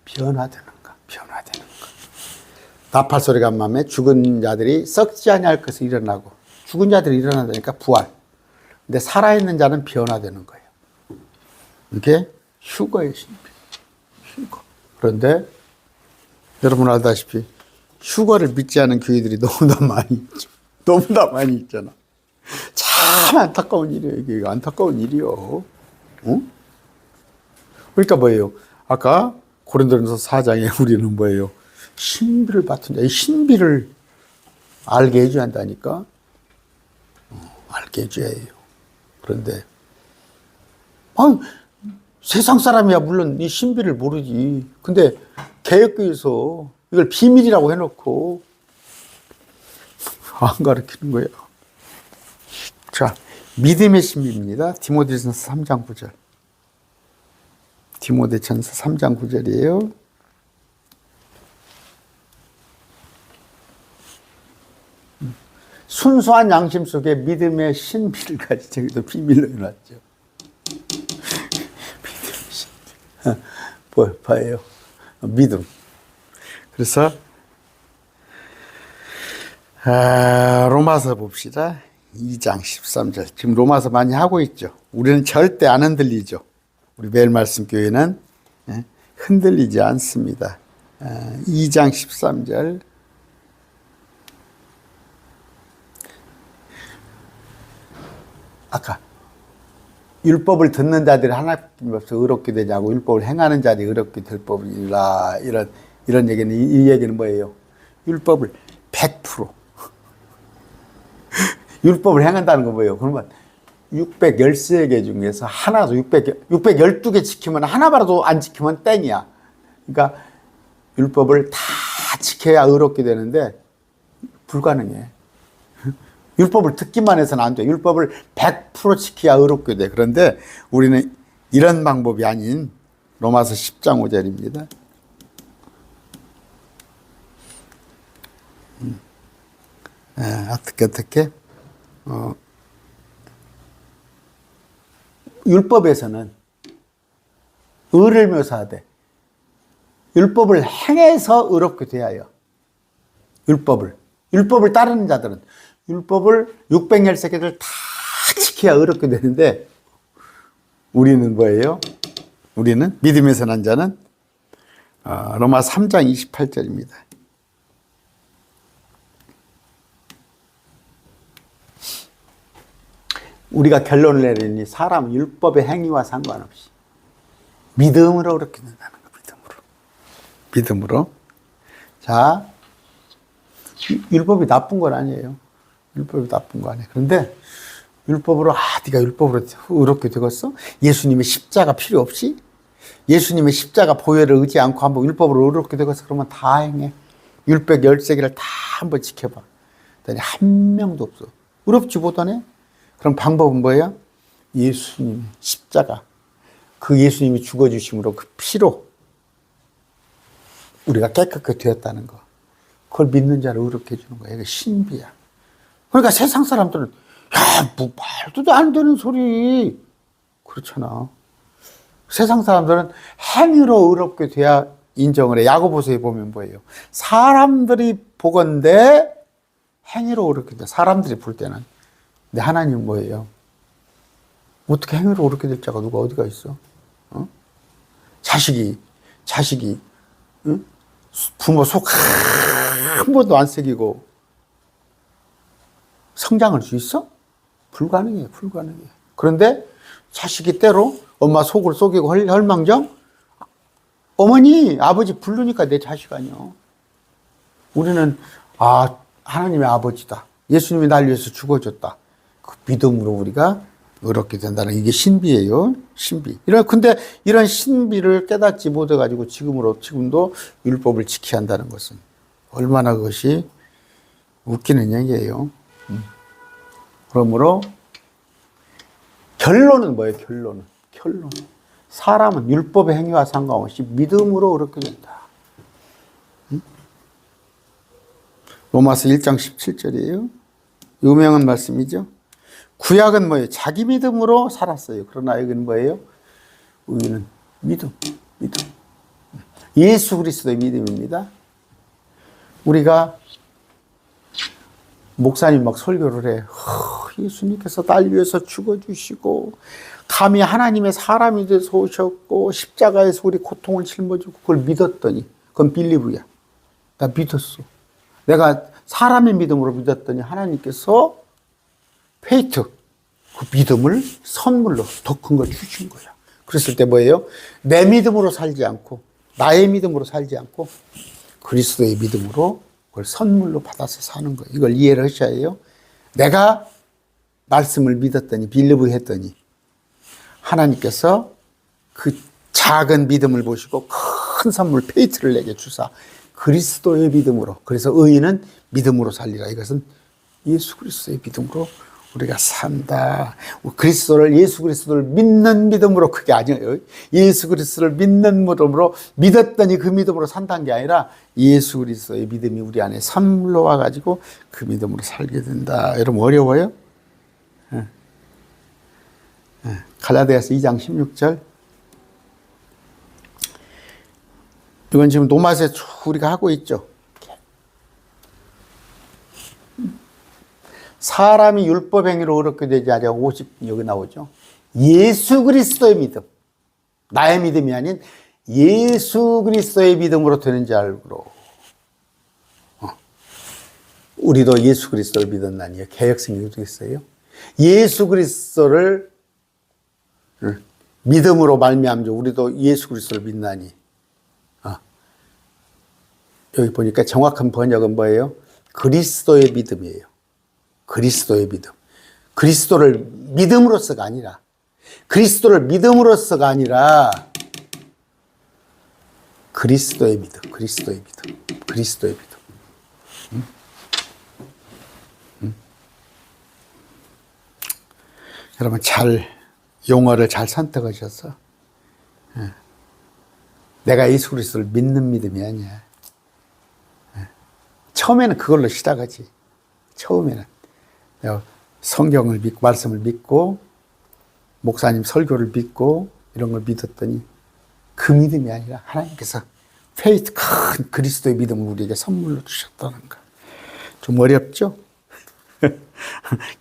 변화되는 거. 나팔 소리가 나면 죽은 자들이 썩지 아니할 것을 일어나고 죽은 자들이 일어나니까 부활. 근데 살아있는 자는 변화되는 거예요. 이게 휴거의 신비. 휴거. 그런데 여러분 알다시피 휴거를 믿지 않은 교회들이 너무나 많이 있죠. 너무나 많이 있잖아. 참 안타까운 일이에요. 이게 안타까운 일이요. 응? 그러니까 뭐예요? 아까 고린도전서 4장에 우리는 뭐예요? 신비를 받은 자, 이 신비를 알게 해줘야 한다니까. 알게 해줘야 해요. 그런데 세상 사람이야 물론 이 신비를 모르지. 근데 개혁교에서 이걸 비밀이라고 해놓고 안 가르치는 거예요. 자, 믿음의 신비입니다. 디모데전서 3장 9절. 디모데전서 3장 9절이에요. 순수한 양심 속에 믿음의 신비를 가지고 저기도 비밀로 해놨죠. 믿음의 신비. 봐요. 믿음. 그래서 로마서 봅시다. 2장 13절. 지금 로마서 많이 하고 있죠. 우리는 절대 안 흔들리죠. 우리 매일 말씀 교회는 흔들리지 않습니다. 2장 13절. 아까 율법을 듣는 자들이 하나님 앞에서 의롭게 되냐고 율법을 행하는 자들이 의롭게 될 법이라 이런 얘기는 이 얘기는 뭐예요? 율법을 100% 율법을 행한다는 건 뭐예요? 그러면 613개 중에서 하나도 612개 지키면 하나라도 안 지키면 땡이야. 그러니까 율법을 다 지켜야 의롭게 되는데 불가능해. 율법을 듣기만 해서는 안 돼. 율법을 100% 지켜야 의롭게 돼. 그런데 우리는 이런 방법이 아닌 로마서 10장 5절입니다. 어떻게? 율법에서는 의를 묘사하되 율법을 행해서 의롭게 되어요. 율법을 따르는 자들은 율법을 613개를 다 지켜야 의롭게 되는데 우리는 뭐예요? 우리는 믿음에서 난 자는 로마 3장 28절입니다. 우리가 결론을 내리니 사람 율법의 행위와 상관없이 믿음으로 그렇게 된다는 거. 믿음으로. 자, 율법이 나쁜 건 아니에요. 율법이 나쁜 거 아니에요. 그런데 율법으로 네가 율법으로 의롭게 되겠어? 예수님의 십자가 필요 없이? 예수님의 십자가 보혈을 의지 않고 한번 율법으로 의롭게 되겠어? 그러면 다 행해. 율법 13개를 다 한번 지켜봐. 그랬더니 한 명도 없어. 의롭지 못하네? 그럼 방법은 뭐예요? 예수님의 십자가. 그 예수님이 죽어주심으로 그 피로 우리가 깨끗하게 되었다는 거. 그걸 믿는 자를 의롭게 해주는 거야. 이게 신비야. 그러니까 세상 사람들은 야, 뭐 말도 안 되는 소리. 그렇잖아. 세상 사람들은 행위로 의롭게 돼야 인정을 해. 야고보서에 보면 뭐예요? 사람들이 보건대 행위로 의롭게 돼. 사람들이 볼 때는. 근데 하나님은 뭐예요? 어떻게 행위로 의롭게 될 자가 누가 어디가 있어? 어? 자식이 응? 부모 속 한 번도 안 새기고 성장할 수 있어? 불가능해. 그런데 자식이 때로 엄마 속을 속이고 헐망정 어머니, 아버지 부르니까 내 자식 아니야. 우리는 하나님의 아버지다. 예수님이 날 위해서 죽어줬다. 그 믿음으로 우리가 의롭게 된다는 이게 신비예요. 신비. 근데 이런 신비를 깨닫지 못해가지고 지금도 율법을 지켜야 한다는 것은 얼마나 그것이 웃기는 얘기예요. 그러므로 결론은 뭐예요? 결론은. 사람은 율법의 행위와 상관없이 믿음으로 의롭게 된다. 로마서 1장 17절이에요. 유명한 말씀이죠. 구약은 뭐예요? 자기 믿음으로 살았어요. 그러나 여기는 뭐예요? 우리는 믿음. 예수 그리스도의 믿음입니다. 우리가 목사님 막 설교를 해. 예수님께서 날 위해서 죽어주시고 감히 하나님의 사람이 돼서 오셨고 십자가에서 우리 고통을 짊어지고 그걸 믿었더니 그건 빌리브야. 나 믿었어. 내가 사람의 믿음으로 믿었더니 하나님께서 페이트, 그 믿음을 선물로 더 큰 걸 주신 거야. 그랬을 때 뭐예요? 내 믿음으로 살지 않고 나의 믿음으로 살지 않고 그리스도의 믿음으로 그걸 선물로 받아서 사는 거예요. 이걸 이해를 하셔야 해요. 내가 말씀을 믿었더니 빌리브 했더니 하나님께서 그 작은 믿음을 보시고 큰 선물 페이트를 내게 주사 그리스도의 믿음으로, 그래서 의인은 믿음으로 살리라. 이것은 예수 그리스도의 믿음으로 우리가 산다. 예수 그리스도를 믿는 믿음으로, 그게 아니에요. 예수 그리스도를 믿는 믿음으로 믿었더니 그 믿음으로 산다는 게 아니라 예수 그리스도의 믿음이 우리 안에 선물로 와가지고 그 믿음으로 살게 된다. 여러분 어려워요? 갈라디아서 2장 16절. 이건 지금 노마세 우리가 하고 있죠. 사람이 율법 행위로 의롭게 되지 않으려고 50 여기 나오죠. 예수 그리스도의 믿음. 나의 믿음이 아닌 예수 그리스도의 믿음으로 되는 줄 알고. 우리도 예수 그리스도를 믿었나니요. 개혁성경이 되겠어요. 예수 그리스도를 믿음으로 말미암죠. 우리도 예수 그리스도를 믿나니. 여기 보니까 정확한 번역은 뭐예요? 그리스도의 믿음이에요. 그리스도의 믿음. 그리스도를 믿음으로서가 아니라, 그리스도의 믿음. 여러분 용어를 잘 선택하셔서 내가 예수 그리스도를 믿는 믿음이 아니야. 처음에는 그걸로 시작하지. 처음에는 내가 성경을 믿고 말씀을 믿고 목사님 설교를 믿고 이런 걸 믿었더니 그 믿음이 아니라 하나님께서 페이트, 큰 그리스도의 믿음을 우리에게 선물로 주셨다는 거. 좀 어렵죠?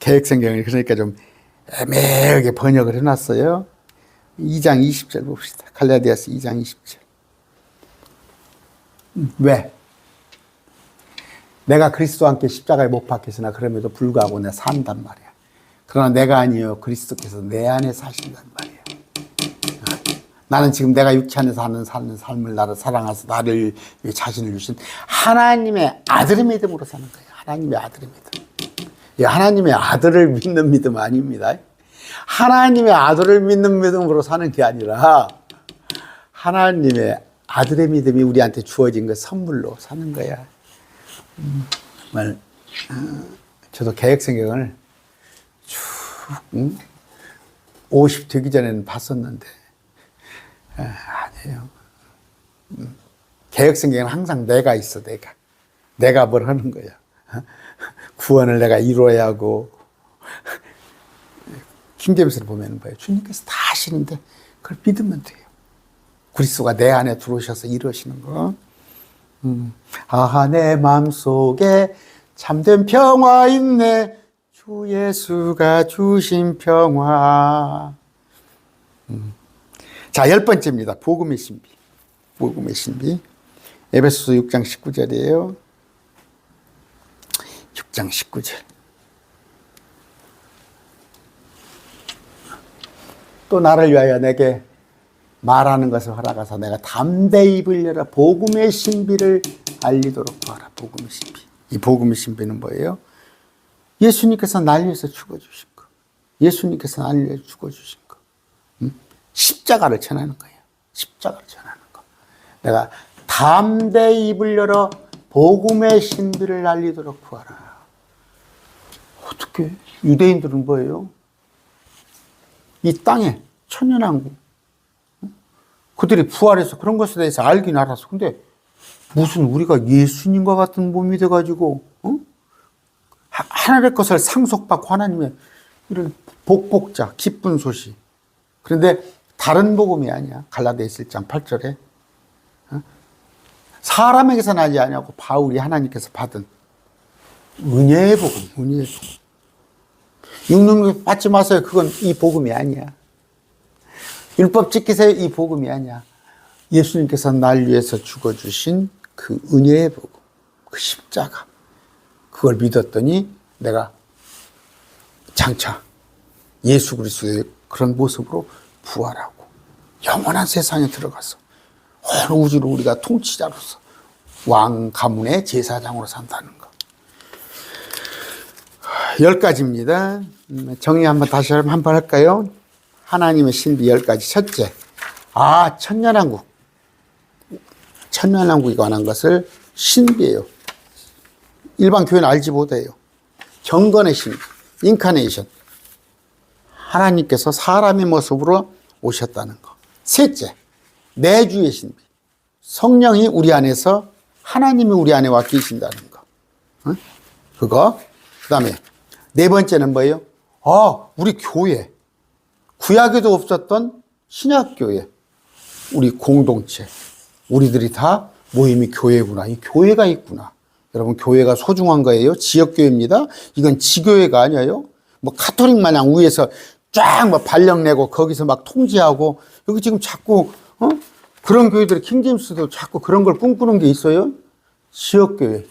개혁성경을 그러니까 좀 애매하게 번역을 해놨어요. 2장 20절 봅시다. 갈라디아서 2장 20절. 왜? 내가 그리스도와 함께 십자가에 못 박혔으나 그럼에도 불구하고 내가 산단 말이야. 그러나 내가 아니요 그리스도께서 내 안에 사신단 말이야. 나는 지금 내가 육체 안에서 사는 삶을 나를 사랑하셔서 나를 자신을 주신 하나님의 아들의 믿음으로 사는 거예요. 하나님의 아들의 믿음. 하나님의 아들을 믿는 믿음 아닙니다. 하나님의 아들을 믿는 믿음으로 사는 게 아니라 하나님의 아들의 믿음이 우리한테 주어진 그 선물로 사는 거야. 정말 저도 개혁성경을 쭉 50 되기 전에는 봤었는데 아니에요. 개혁성경은 항상 내가 있어. 내가 뭘 하는 거야. 구원을 내가 이루어야 하고. 킹제임스를 보면 봐요. 주님께서 다 하시는데 그걸 믿으면 돼요. 그리스도가 내 안에 들어오셔서 이루시는 거. 아하, 내 마음속에 참된 평화 있네. 주 예수가 주신 평화. 자, 10번째입니다. 복음의 신비. 복음의 신비. 에베소서 6장 19절이에요. 6장 19절. 또 나를 위하여 내게 말하는 것을 허락하사 내가 담대히 입을 열어 복음의 신비를 알리도록 구하라. 복음의 신비. 이 복음의 신비는 뭐예요? 예수님께서 날 위해서 죽어주신 거. 예수님께서 날 위해서 죽어주신 거. 십자가를 전하는 거예요. 십자가를 전하는 거. 내가 담대히 입을 열어 복음의 신비를 알리도록 구하라. 어떻게? 유대인들은 뭐예요? 이 땅에 천년왕국. 그들이 부활해서 그런 것에 대해서 알긴 알았어. 근데 무슨 우리가 예수님과 같은 몸이 돼가지고 하늘의 것을 상속받고 하나님의 이런 복복자, 기쁜 소식. 그런데 다른 복음이 아니야. 갈라디아서 1장 8절에 사람에게서 나지 아니하고 바울이 하나님께서 받은 은혜의 복음, 은혜의 복음. 육능력 받지 마세요. 그건 이 복음이 아니야. 율법 지키세요. 이 복음이 아니야. 예수님께서 날 위해서 죽어주신 그 은혜의 복음, 그 십자가. 그걸 믿었더니 내가 장차 예수 그리스도의 그런 모습으로 부활하고 영원한 세상에 들어가서 온 우주를 우리가 통치자로서 왕 가문의 제사장으로 산다는 것. 10가지입니다. 정리 다시 한번 할까요? 하나님의 신비 10가지. 첫째, 천년왕국. 천년왕국에 관한 것을 신비예요. 일반 교회는 알지 못해요. 경건의 신비, 인카네이션. 하나님께서 사람의 모습으로 오셨다는 것. 셋째, 내주의 신비. 성령이 우리 안에서 하나님이 우리 안에 와 계신다는 거. 그거. 그 다음에 네 번째는 뭐예요? 우리 교회. 구약에도 없었던 신약교회. 우리 공동체. 우리들이 다 모임이 교회구나. 이 교회가 있구나. 여러분, 교회가 소중한 거예요. 지역교회입니다. 이건 지교회가 아니에요. 뭐 카톨릭 마냥 위에서 쫙 뭐 발령 내고 거기서 막 통제하고 여기 지금 자꾸 그런 교회들이 킹제임스도 자꾸 그런 걸 꿈꾸는 게 있어요. 지역교회,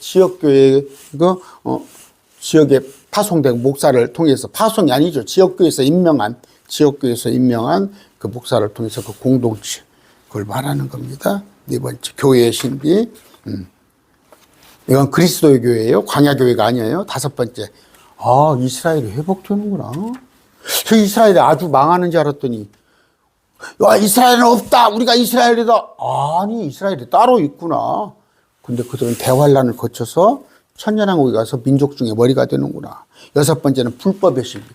지역에 파송된 목사를 통해서, 파송이 아니죠. 지역교회에서 임명한 그 목사를 통해서 그 공동체, 그걸 말하는 겁니다. 네 번째, 교회의 신비. 이건 그리스도의 교회예요. 광야교회가 아니에요. 다섯 번째, 이스라엘이 회복되는구나. 이스라엘이 아주 망하는 줄 알았더니, 이스라엘은 없다. 우리가 이스라엘이다. 아니, 이스라엘이 따로 있구나. 근데 그들은 대환란을 거쳐서 천년왕국에 가서 민족 중에 머리가 되는구나. 여섯 번째는 불법의 신비.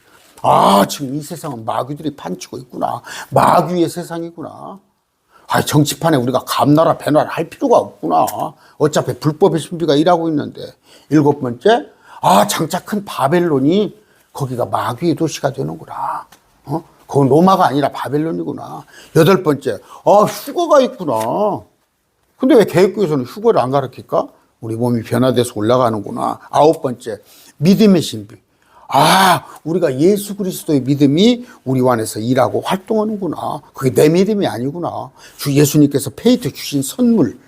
지금 이 세상은 마귀들이 판치고 있구나. 마귀의 세상이구나. 정치판에 우리가 감나라 배나라 할 필요가 없구나. 어차피 불법의 신비가 일하고 있는데. 일곱 번째, 장차 큰 바벨론이 거기가 마귀의 도시가 되는구나. 그건 로마가 아니라 바벨론이구나. 여덟 번째, 휴거가 있구나. 근데 왜 개혁교에서는 휴거를 안 가르칠까? 우리 몸이 변화돼서 올라가는구나. 아홉 번째, 믿음의 신비. 우리가 예수 그리스도의 믿음이 우리 안에서 일하고 활동하는구나. 그게 내 믿음이 아니구나. 주 예수님께서 페이트 주신 선물.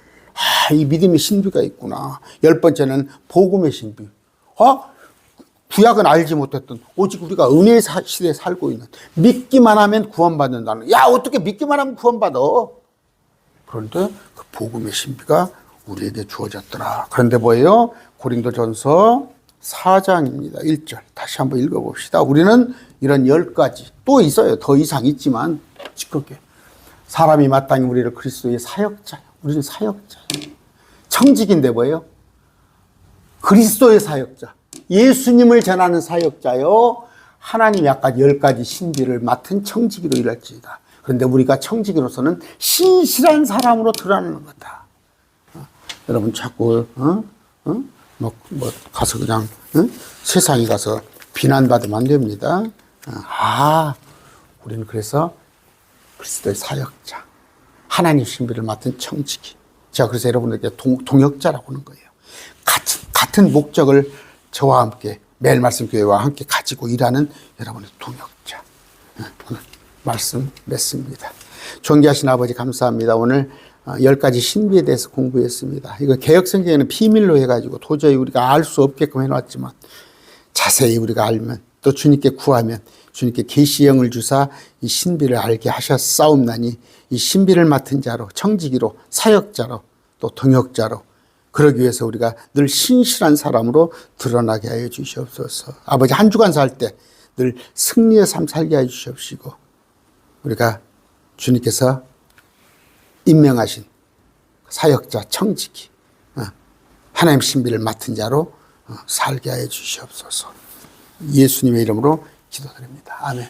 이 믿음의 신비가 있구나. 열 번째는 복음의 신비. 구약은 알지 못했던, 오직 우리가 은혜의 시대에 살고 있는, 믿기만 하면 구원받는다는. 어떻게 믿기만 하면 구원받아? 그런데 그 복음의 신비가 우리에게 주어졌더라. 그런데 뭐예요? 고린도전서 4장입니다. 1절. 다시 한번 읽어봅시다. 우리는 이런 10가지 또 있어요. 더 이상 있지만 지극게 사람이 마땅히 우리를 그리스도의 사역자예요. 우리는 사역자예요. 청직인데 뭐예요? 그리스도의 사역자, 예수님을 전하는 사역자요. 하나님이 아까 10가지 신비를 맡은 청지기로 일할지이다. 그런데 우리가 청지기로서는 신실한 사람으로 드러나는 거다. 여러분 자꾸 가서 그냥 세상에 가서 비난받으면 안 됩니다. 우리는 그래서 그리스도의 사역자, 하나님 신비를 맡은 청지기. 제가 그래서 여러분에게 동역자라고 하는 거예요. 같은 목적을 저와 함께 매일 말씀 교회와 함께 가지고 일하는 여러분의 동역자. 오늘 말씀 맺습니다. 존귀하신 아버지 감사합니다. 오늘 10가지 신비에 대해서 공부했습니다. 이거 개혁성경에는 비밀로 해가지고 도저히 우리가 알 수 없게끔 해놨지만 자세히 우리가 알면 또 주님께 구하면 주님께 계시형을 주사 이 신비를 알게 하셨사옵나니 이 신비를 맡은 자로 청지기로 사역자로 또 동역자로 그러기 위해서 우리가 늘 신실한 사람으로 드러나게 하여 주시옵소서. 아버지 한 주간 살 때 늘 승리의 삶 살게 하여 주시옵시고 우리가 주님께서 임명하신 사역자 청지기 하나님 신비를 맡은 자로 살게 하여 주시옵소서. 예수님의 이름으로 기도드립니다. 아멘.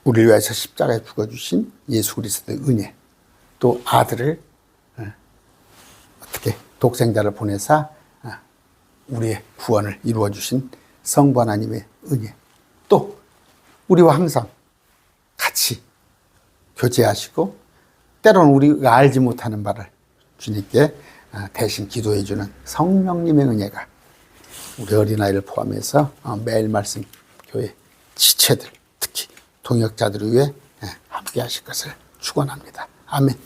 우리를 위해서 십자가에 죽어주신 예수 그리스도의 은혜 또 아들을 어떻게 독생자를 보내사 우리의 구원을 이루어주신 성부 하나님의 은혜 또 우리와 항상 같이 교제하시고 때로는 우리가 알지 못하는 바를 주님께 대신 기도해주는 성령님의 은혜가 우리 어린아이를 포함해서 매일 말씀 교회 지체들 특히 동역자들을 위해 함께 하실 것을 축원합니다. 아멘.